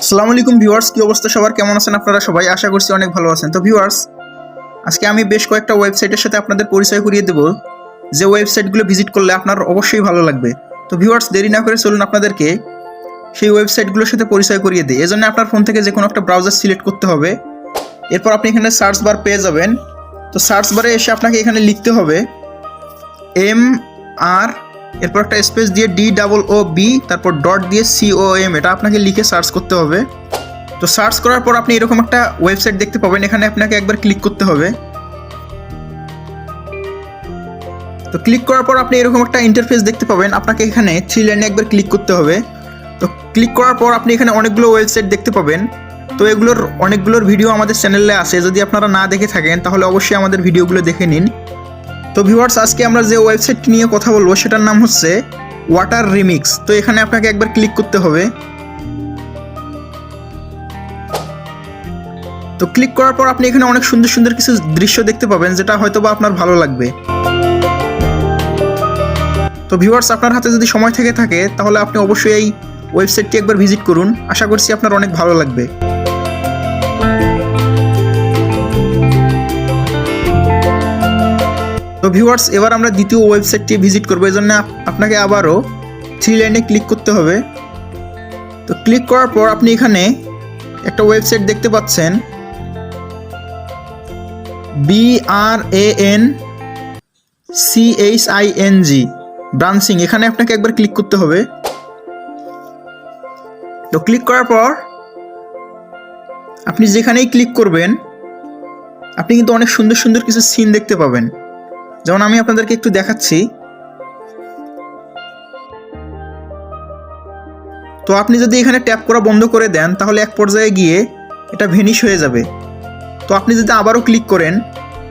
আসসালামু আলাইকুম ভিউয়ার্স, কি অবস্থা সবার? কেমন আছেন আপনারা সবাই? আশা করছি অনেক ভালো আছেন। তো ভিউয়ার্স, আজকে আমি বেশ কয়েকটা ওয়েবসাইটের সাথে আপনাদের পরিচয় করিয়ে দেব, যে ওয়েবসাইটগুলো ভিজিট করলে আপনার অবশ্যই ভালো লাগবে। তো ভিউয়ার্স, দেরি না করে চলুন আপনাদেরকে সেই ওয়েবসাইটগুলোর সাথে পরিচয় করিয়ে দিই। এজন্য আপনার ফোন থেকে যে কোনো একটা ব্রাউজার সিলেক্ট করতে হবে। এরপর আপনি এখানে সার্চ বার পেয়ে যাবেন। তো সার্চ বারে এসে আপনাকে এখানে লিখতে হবে MR, এরপর একটা স্পেস দিয়ে DOOB, তারপর ডট দিয়ে COM, এটা আপনাকে লিখে সার্চ করতে হবে। তো সার্চ করার পর আপনি এরকম একটা ওয়েবসাইট দেখতে পাবেন, এখানে আপনাকে একবার ক্লিক করতে হবে। তো ক্লিক করার পর আপনি এরকম একটা ইন্টারফেস দেখতে পাবেন, আপনাকে এখানে 3 লাইনে একবার ক্লিক করতে হবে। তো ক্লিক করার পর আপনি এখানে অনেকগুলো ওয়েবসাইট দেখতে পাবেন। তো এগুলোর অনেকগুলোর ভিডিও আমাদের চ্যানেলে আছে, যদি আপনারা না দেখে থাকেন তাহলে অবশ্যই আমাদের ভিডিওগুলো দেখে নিন। তো ভিউয়ার্স, আজকে আমরা যে ওয়েবসাইটটি নিয়ে কথা বলবো সেটার নাম হচ্ছে ওয়াটার রিমিক্স। তো এখানে আপনাকে একবার ক্লিক করতে হবে। তো ক্লিক করার পর আপনি এখানে অনেক সুন্দর সুন্দর কিছু দৃশ্য দেখতে পাবেন, যেটা হয়তোবা আপনার ভালো লাগবে। তো ভিউয়ার্স, আপনার হাতে যদি সময় থেকে থাকে তাহলে আপনি অবশ্যই এই ওয়েবসাইটটি একবার ভিজিট করুন। আশা করছি আপনার অনেক ভালো লাগবে। তো ভিউয়ার্স, এবার আমরা দ্বিতীয় ওয়েবসাইটটি ভিজিট করবো। এই জন্য আপনাকে আবারও 3 লাইনে ক্লিক করতে হবে। তো ক্লিক করার পর আপনি এখানে একটা ওয়েবসাইট দেখতে পাচ্ছেন, BRANCHING ব্রাঞ্চিং, এখানে আপনাকে একবার ক্লিক করতে হবে। তো ক্লিক করার পর আপনি যেখানেই ক্লিক করবেন আপনি কিন্তু অনেক সুন্দর সুন্দর কিছু সিন দেখতে পাবেন। যেমন আমি আপনাদেরকে একটু দেখাচ্ছি। তো আপনি যদি এখানে ট্যাপ করা বন্ধ করে দেন তাহলে এক পর্যায়ে গিয়ে এটা ভেনিশ হয়ে যাবে। তো আপনি যদি আবারও ক্লিক করেন,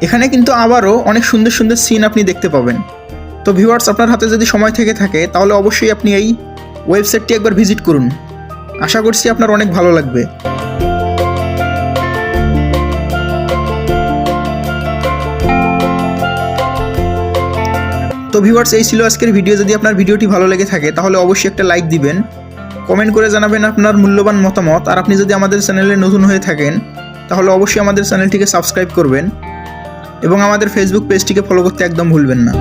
এখানে কিন্তু আবারও অনেক সুন্দর সুন্দর সিন আপনি দেখতে পাবেন। তো ভিউয়ার্স, আপনার হাতে যদি সময় থেকে থাকে তাহলে অবশ্যই আপনি এই ওয়েবসাইটটি একবার ভিজিট করুন। আশা করছি আপনার অনেক ভালো লাগবে। তো ভিউয়ার্স, এই ছিল আজকের ভিডিও। যদি আপনার ভিডিওটি ভালো লেগে থাকে তাহলে অবশ্যই একটা লাইক দিবেন, কমেন্ট করে জানাবেন আপনার মূল্যবান মতামত। আর আপনি যদি আমাদের চ্যানেলে নতুন হয়ে থাকেন তাহলে অবশ্যই আমাদের চ্যানেলটিকে সাবস্ক্রাইব করবেন এবং আমাদের ফেসবুক পেজটিকে ফলো করতে একদম ভুলবেন না।